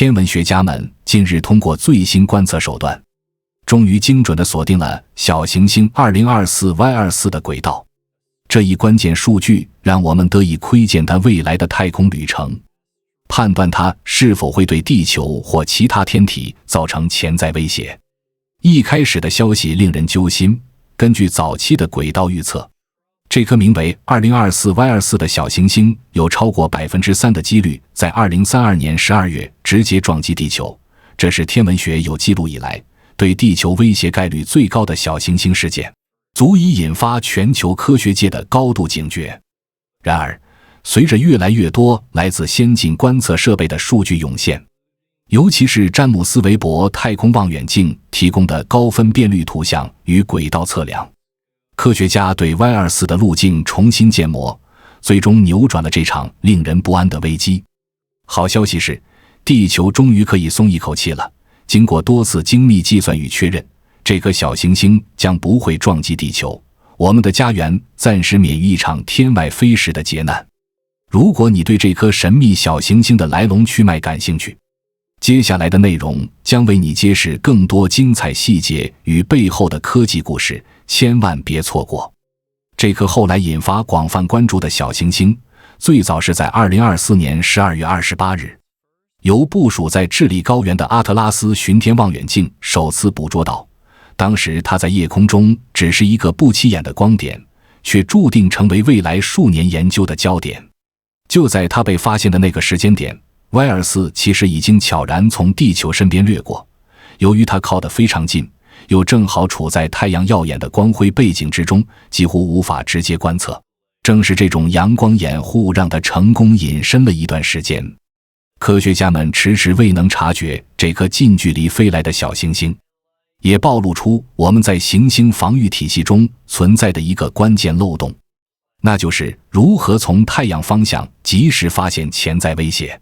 天文学家们近日通过最新观测手段，终于精准地锁定了小行星 2024Y24 的轨道。这一关键数据让我们得以窥见它未来的太空旅程，判断它是否会对地球或其他天体造成潜在威胁。一开始的消息令人揪心，根据早期的轨道预测，这颗名为 2024Y24 的小行星有超过 3% 的几率在2032年12月直接撞击地球，这是天文学有记录以来对地球威胁概率最高的小行星事件，足以引发全球科学界的高度警觉。然而，随着越来越多来自先进观测设备的数据涌现，尤其是詹姆斯·韦伯太空望远镜提供的高分辨率图像与轨道测量，科学家对 Y24 的路径重新建模，最终扭转了这场令人不安的危机。好消息是，地球终于可以松一口气了。经过多次精密计算与确认，这颗小行星将不会撞击地球，我们的家园暂时免于一场天外飞时的劫难。如果你对这颗神秘小行星的来龙去脉感兴趣，接下来的内容将为你揭示更多精彩细节与背后的科技故事，千万别错过。这颗后来引发广泛关注的小行星，最早是在2024年12月28日，由部署在智利高原的阿特拉斯巡天望远镜首次捕捉到。当时它在夜空中只是一个不起眼的光点，却注定成为未来数年研究的焦点。就在它被发现的那个时间点，Y24其实已经悄然从地球身边掠过，由于它靠得非常近，又正好处在太阳耀眼的光辉背景之中，几乎无法直接观测。正是这种阳光掩护让它成功隐身了一段时间。科学家们迟迟未能察觉这颗近距离飞来的小行星，也暴露出我们在行星防御体系中存在的一个关键漏洞，那就是如何从太阳方向及时发现潜在威胁。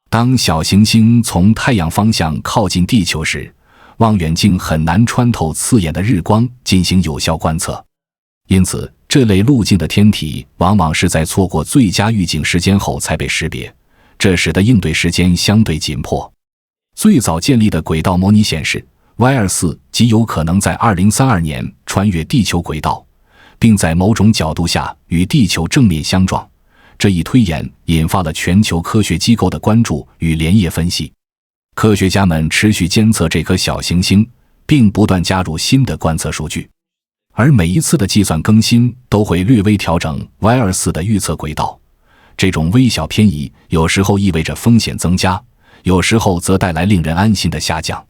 当小行星从太阳方向靠近地球时，望远镜很难穿透刺眼的日光进行有效观测，因此这类路径的天体往往是在错过最佳预警时间后才被识别，这使得应对时间相对紧迫。最早建立的轨道模拟显示， Y24 极有可能在2032年穿越地球轨道，并在某种角度下与地球正面相撞。这一推演引发了全球科学机构的关注与连夜分析。科学家们持续监测这颗小行星，并不断加入新的观测数据，而每一次的计算更新都会略微调整 Y24 的预测轨道。这种微小偏移有时候意味着风险增加，有时候则带来令人安心的下降。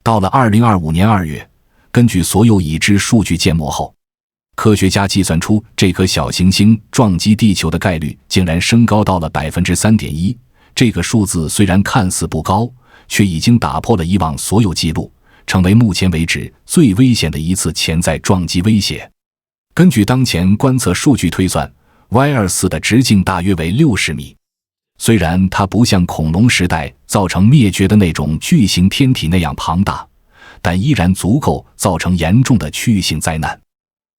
到了2025年2月，根据所有已知数据建模后，科学家计算出这颗小行星撞击地球的概率竟然升高到了 3.1%。 这个数字虽然看似不高，却已经打破了以往所有记录，成为目前为止最危险的一次潜在撞击威胁。根据当前观测数据推算， Y24 的直径大约为60米。虽然它不像恐龙时代造成灭绝的那种巨型天体那样庞大，但依然足够造成严重的区域性灾难。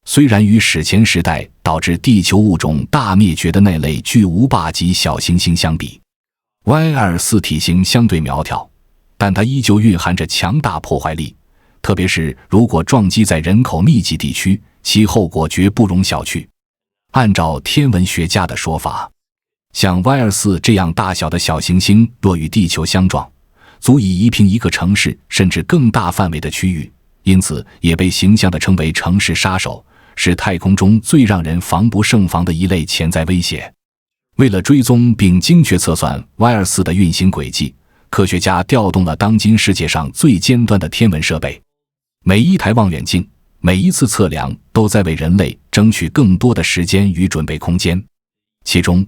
虽然与史前时代导致地球物种大灭绝的那类巨无霸级小行星相比， Y24 体型相对苗条，但它依旧蕴含着强大破坏力，特别是如果撞击在人口密集地区，其后果绝不容小觑。按照天文学家的说法，像 Y24 这样大小的小行星若与地球相撞，足以夷平一个城市甚至更大范围的区域，因此也被形象地称为城市杀手，是太空中最让人防不胜防的一类潜在威胁。为了追踪并精确测算 Y24 的运行轨迹，科学家调动了当今世界上最尖端的天文设备。每一台望远镜，每一次测量都在为人类争取更多的时间与准备空间。其中，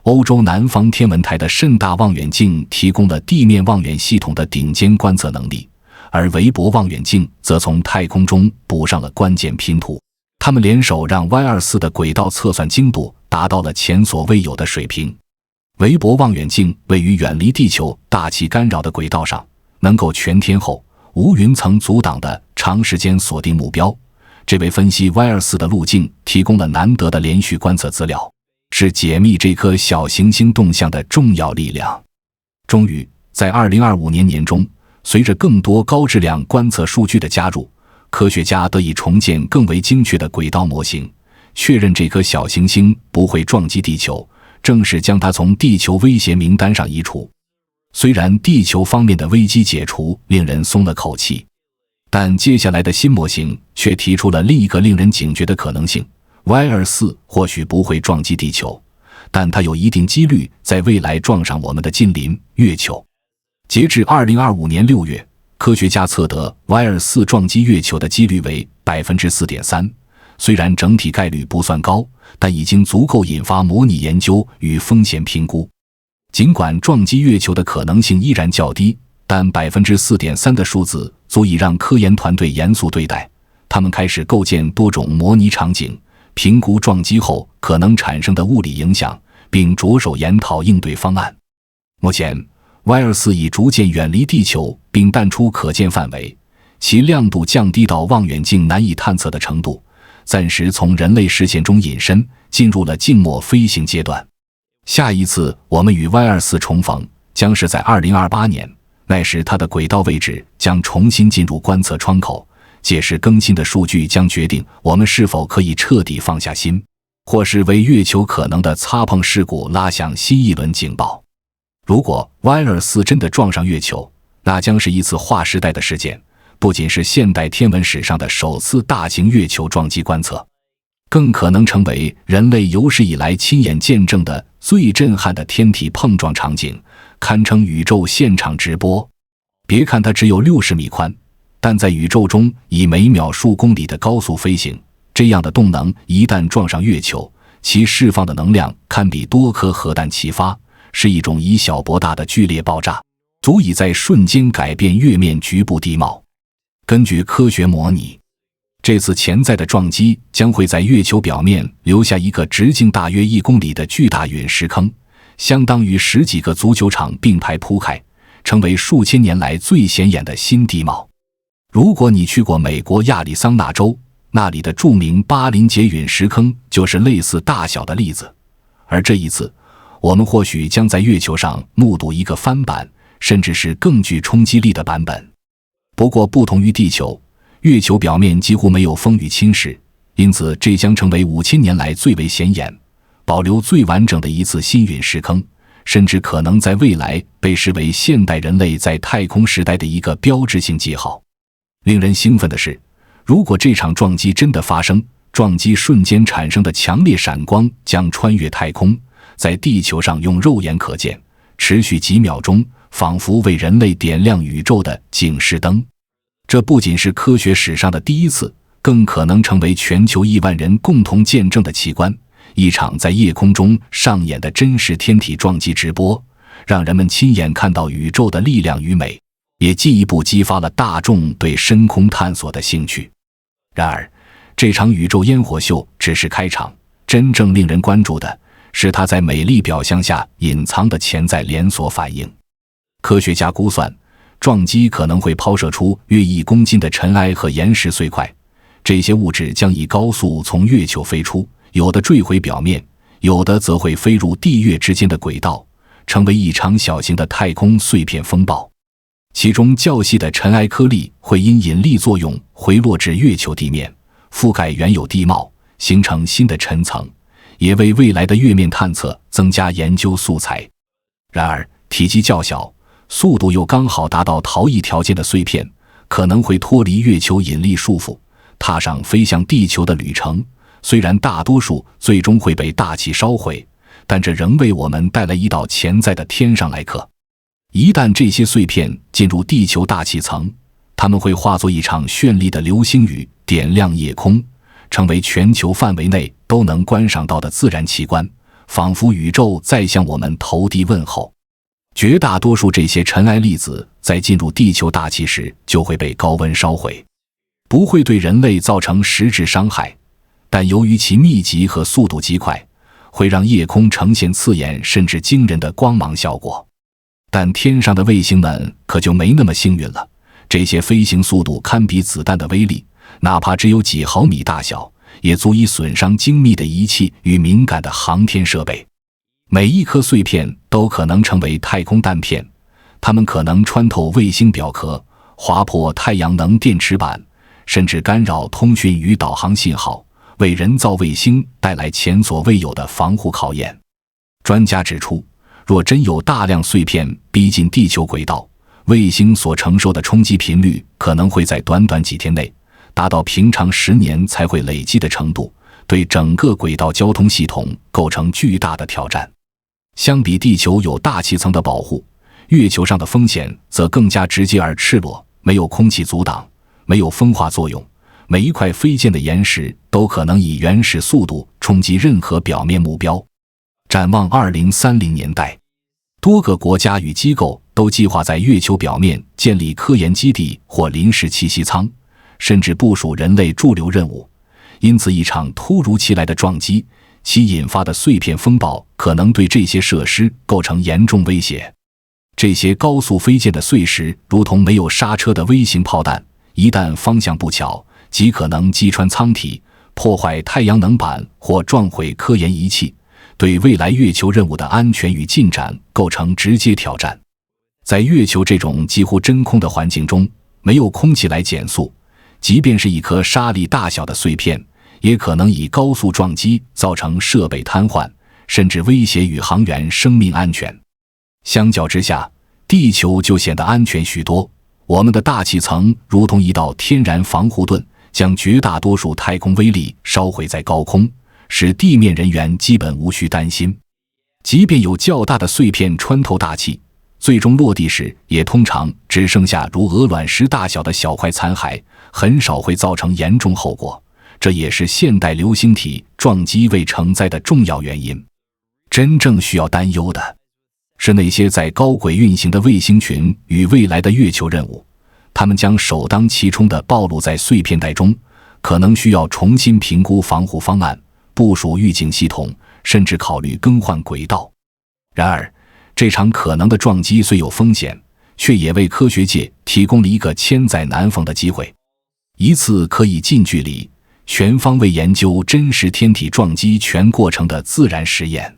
欧洲南方天文台的甚大望远镜提供了地面望远系统的顶尖观测能力，而韦伯望远镜则从太空中补上了关键拼图。他们联手让 Y24 的轨道测算精度达到了前所未有的水平。韦伯望远镜位于远离地球大气干扰的轨道上，能够全天候无云层阻挡的长时间锁定目标，这为分析 Y24 的路径提供了难得的连续观测资料，是解密这颗小行星动向的重要力量。终于，在2025年年中，随着更多高质量观测数据的加入，科学家得以重建更为精确的轨道模型，确认这颗小行星不会撞击地球，正式将它从地球威胁名单上移除。虽然地球方面的危机解除令人松了口气，但接下来的新模型却提出了另一个令人警觉的可能性。Y24或许不会撞击地球，但它有一定几率在未来撞上我们的近邻月球。截至2025年6月，科学家测得 Y24撞击月球的几率为 4.3%， 虽然整体概率不算高，但已经足够引发模拟研究与风险评估。尽管撞击月球的可能性依然较低，但 4.3% 的数字足以让科研团队严肃对待。他们开始构建多种模拟场景，评估撞击后可能产生的物理影响，并着手研讨应对方案。目前 Y24已逐渐远离地球并淡出可见范围，其亮度降低到望远镜难以探测的程度，暂时从人类视线中隐身，进入了静默飞行阶段。下一次我们与 Y24重逢将是在2028年，那时它的轨道位置将重新进入观测窗口，届时更新的数据将决定我们是否可以彻底放下心，或是为月球可能的擦碰事故拉响新一轮警报。如果 Y24真的撞上月球，那将是一次划时代的事件，不仅是现代天文史上的首次大型月球撞击观测，更可能成为人类有史以来亲眼见证的最震撼的天体碰撞场景，堪称宇宙现场直播。别看它只有60米宽，但在宇宙中以每秒数公里的高速飞行，这样的动能一旦撞上月球，其释放的能量堪比多颗核弹齐发，是一种以小博大的剧烈爆炸，足以在瞬间改变月面局部地貌。根据科学模拟，这次潜在的撞击将会在月球表面留下一个直径大约1公里的巨大陨石坑，相当于10几个足球场并排铺开，成为数千年来最显眼的新地貌。如果你去过美国亚利桑那州，那里的著名巴林杰陨石坑就是类似大小的例子。而这一次，我们或许将在月球上目睹一个翻版，甚至是更具冲击力的版本。不过不同于地球，月球表面几乎没有风雨侵蚀，因此这将成为5000年来最为显眼、保留最完整的一次新陨石坑，甚至可能在未来被视为现代人类在太空时代的一个标志性记号。令人兴奋的是，如果这场撞击真的发生，撞击瞬间产生的强烈闪光将穿越太空，在地球上用肉眼可见，持续几秒钟，仿佛为人类点亮宇宙的警示灯。这不仅是科学史上的第一次，更可能成为全球亿万人共同见证的奇观，一场在夜空中上演的真实天体撞击直播，让人们亲眼看到宇宙的力量与美，也进一步激发了大众对深空探索的兴趣。然而，这场宇宙烟火秀只是开场，真正令人关注的是它在美丽表象下隐藏的潜在连锁反应。科学家估算，撞击可能会抛射出约1公斤的尘埃和岩石碎块，这些物质将以高速从月球飞出，有的坠回表面，有的则会飞入地月之间的轨道，成为一场小型的太空碎片风暴。其中较细的尘埃颗粒会因引力作用回落至月球地面，覆盖原有地貌，形成新的尘层，也为未来的月面探测增加研究素材。然而，体积较小，速度又刚好达到逃逸条件的碎片，可能会脱离月球引力束缚，踏上飞向地球的旅程。虽然大多数最终会被大气烧毁，但这仍为我们带来一道潜在的天上来客。一旦这些碎片进入地球大气层，它们会化作一场绚丽的流星雨，点亮夜空，成为全球范围内都能观赏到的自然奇观，仿佛宇宙在向我们投递问候。绝大多数这些尘埃粒子在进入地球大气时就会被高温烧毁，不会对人类造成实质伤害，但由于其密集和速度极快，会让夜空呈现刺眼甚至惊人的光芒效果。但天上的卫星们可就没那么幸运了，这些飞行速度堪比子弹的威力，哪怕只有几毫米大小，也足以损伤精密的仪器与敏感的航天设备。每一颗碎片都可能成为太空弹片，它们可能穿透卫星表壳，划破太阳能电池板，甚至干扰通讯与导航信号，为人造卫星带来前所未有的防护考验。专家指出，若真有大量碎片逼近地球轨道，卫星所承受的冲击频率可能会在短短几天内达到平常10年才会累积的程度，对整个轨道交通系统构成巨大的挑战。相比地球有大气层的保护，月球上的风险则更加直接而赤裸，没有空气阻挡，没有风化作用，每一块飞溅的岩石都可能以原始速度冲击任何表面目标。展望2030年代，多个国家与机构都计划在月球表面建立科研基地或临时栖息舱，甚至部署人类驻留任务。因此，一场突如其来的撞击，其引发的碎片风暴可能对这些设施构成严重威胁。这些高速飞溅的碎石如同没有刹车的微型炮弹，一旦方向不巧，极可能击穿舱体，破坏太阳能板或撞毁科研仪器，对未来月球任务的安全与进展构成直接挑战。在月球这种几乎真空的环境中，没有空气来减速，即便是一颗沙粒大小的碎片，也可能以高速撞击造成设备瘫痪，甚至威胁宇航员生命安全。相较之下，地球就显得安全许多。我们的大气层如同一道天然防护盾，将绝大多数太空微粒烧毁在高空，使地面人员基本无需担心。即便有较大的碎片穿透大气，最终落地时也通常只剩下如鹅卵石大小的小块残骸，很少会造成严重后果。这也是现代流星体撞击未成灾的重要原因。真正需要担忧的是那些在高轨运行的卫星群与未来的月球任务，它们将首当其冲地暴露在碎片带中，可能需要重新评估防护方案，部署预警系统，甚至考虑更换轨道。然而，这场可能的撞击虽有风险，却也为科学界提供了一个千载难逢的机会，一次可以近距离、全方位研究真实天体撞击全过程的自然实验。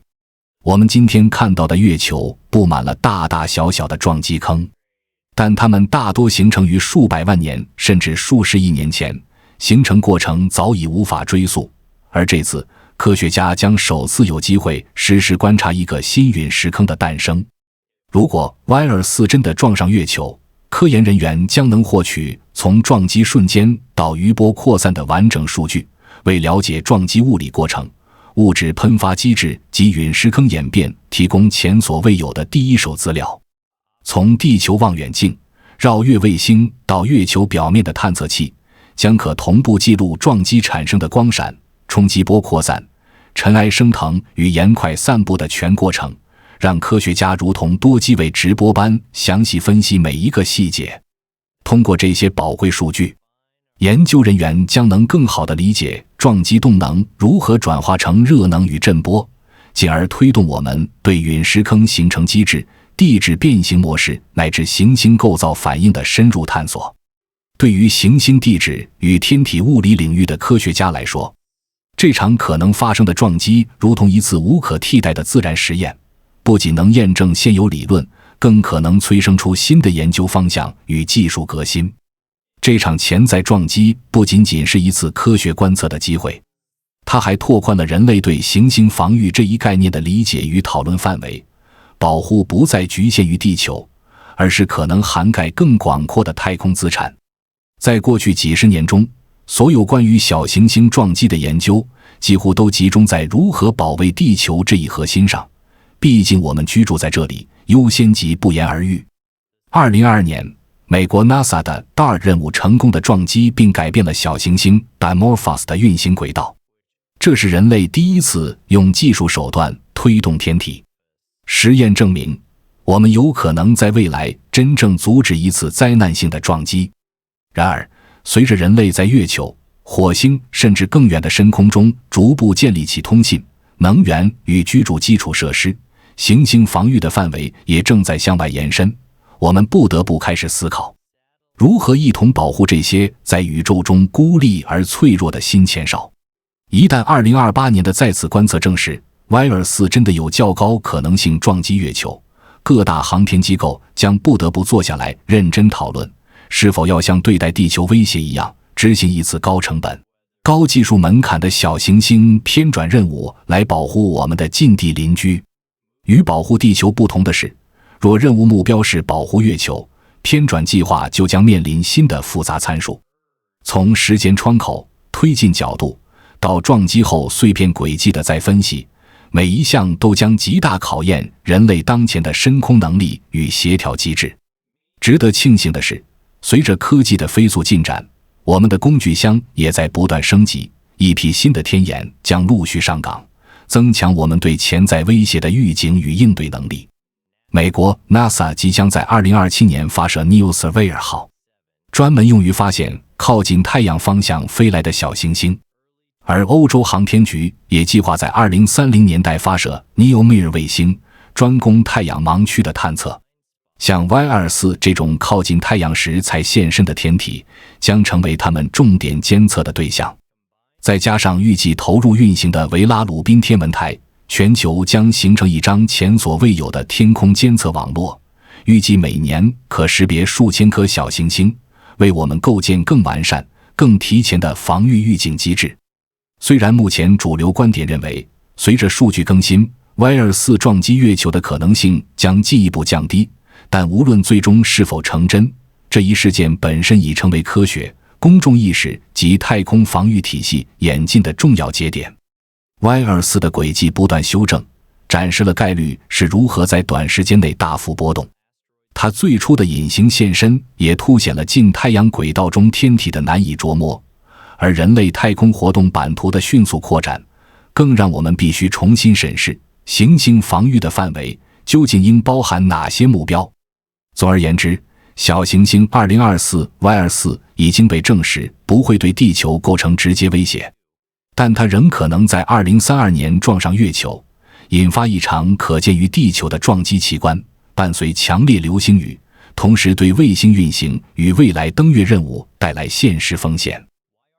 我们今天看到的月球布满了大大小小的撞击坑，但它们大多形成于数百万年甚至数十亿年前，形成过程早已无法追溯。而这次，科学家将首次有机会实时观察一个新陨石坑的诞生。如果 Y24 真的撞上月球，科研人员将能获取从撞击瞬间到余波扩散的完整数据，为了解撞击物理过程、物质喷发机制及陨石坑演变提供前所未有的第一手资料。从地球望远镜、绕月卫星到月球表面的探测器，将可同步记录撞击产生的光闪、冲击波扩散、尘埃升腾与岩块散布的全过程，让科学家如同多机位直播般详细分析每一个细节。通过这些宝贵数据，研究人员将能更好地理解撞击动能如何转化成热能与震波，进而推动我们对陨石坑形成机制、地质变形模式乃至行星构造反应的深入探索。对于行星地质与天体物理领域的科学家来说，这场可能发生的撞击如同一次无可替代的自然实验，不仅能验证现有理论，更可能催生出新的研究方向与技术革新。这场潜在撞击不仅仅是一次科学观测的机会，它还拓宽了人类对行星防御这一概念的理解与讨论范围。保护不再局限于地球，而是可能涵盖更广阔的太空资产。在过去几十年中，所有关于小行星撞击的研究几乎都集中在如何保卫地球这一核心上，毕竟我们居住在这里，优先级不言而喻。2022年，美国 NASA 的 DART 任务成功地撞击并改变了小行星 Dimorphos 的运行轨道，这是人类第一次用技术手段推动天体。实验证明，我们有可能在未来真正阻止一次灾难性的撞击。然而，随着人类在月球、火星甚至更远的深空中逐步建立起通信、能源与居住基础设施，行星防御的范围也正在向外延伸。我们不得不开始思考，如何一同保护这些在宇宙中孤立而脆弱的新前哨。一旦2028年的再次观测证实Y24真的有较高可能性撞击月球，各大航天机构将不得不坐下来认真讨论，是否要像对待地球威胁一样，执行一次高成本、高技术门槛的小行星偏转任务来保护我们的近地邻居。与保护地球不同的是，若任务目标是保护月球，偏转计划就将面临新的复杂参数。从时间窗口、推进角度到撞击后碎片轨迹的再分析，每一项都将极大考验人类当前的深空能力与协调机制。值得庆幸的是，随着科技的飞速进展，我们的工具箱也在不断升级，一批新的天眼将陆续上岗，增强我们对潜在威胁的预警与应对能力。美国 NASA 即将在2027年发射 New Surveyor 号，专门用于发现靠近太阳方向飞来的小行星。而欧洲航天局也计划在2030年代发射 Neo Mir 卫星，专攻太阳盲区的探测。像 Y24 这种靠近太阳时才现身的天体，将成为他们重点监测的对象。再加上预计投入运行的维拉鲁宾天文台，全球将形成一张前所未有的天空监测网络，预计每年可识别数千颗小行星，为我们构建更完善、更提前的防御预警机制。虽然目前主流观点认为，随着数据更新， Y24 撞击月球的可能性将进一步降低，但无论最终是否成真，这一事件本身已成为科学、公众意识及太空防御体系演进的重要节点。Y24 的轨迹不断修正，展示了概率是如何在短时间内大幅波动。它最初的隐形现身也凸显了近太阳轨道中天体的难以捉摸，而人类太空活动版图的迅速扩展，更让我们必须重新审视行星防御的范围究竟应包含哪些目标。总而言之，小行星 2024Y24 已经被证实不会对地球构成直接威胁，但它仍可能在2032年撞上月球，引发一场可见于地球的撞击奇观，伴随强烈流星雨，同时对卫星运行与未来登月任务带来现实风险。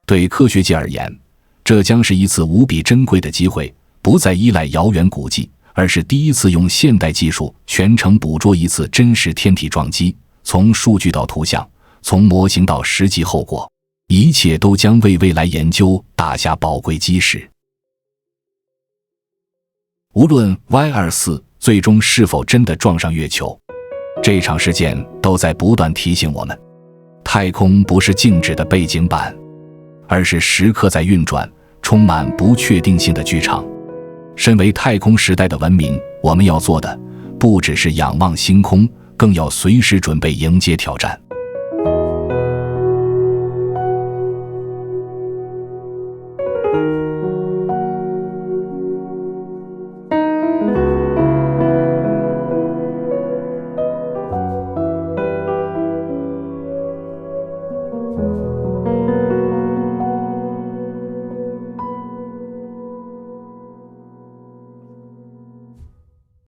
对科学界而言，这将是一次无比珍贵的机会，不再依赖遥远估计，而是第一次用现代技术全程捕捉一次真实天体撞击，从数据到图像，从模型到实际后果，一切都将为未来研究打下宝贵基石。无论 Y24 最终是否真的撞上月球，这场事件都在不断提醒我们，太空不是静止的背景板，而是时刻在运转、充满不确定性的剧场。身为太空时代的文明，我们要做的不只是仰望星空，更要随时准备迎接挑战。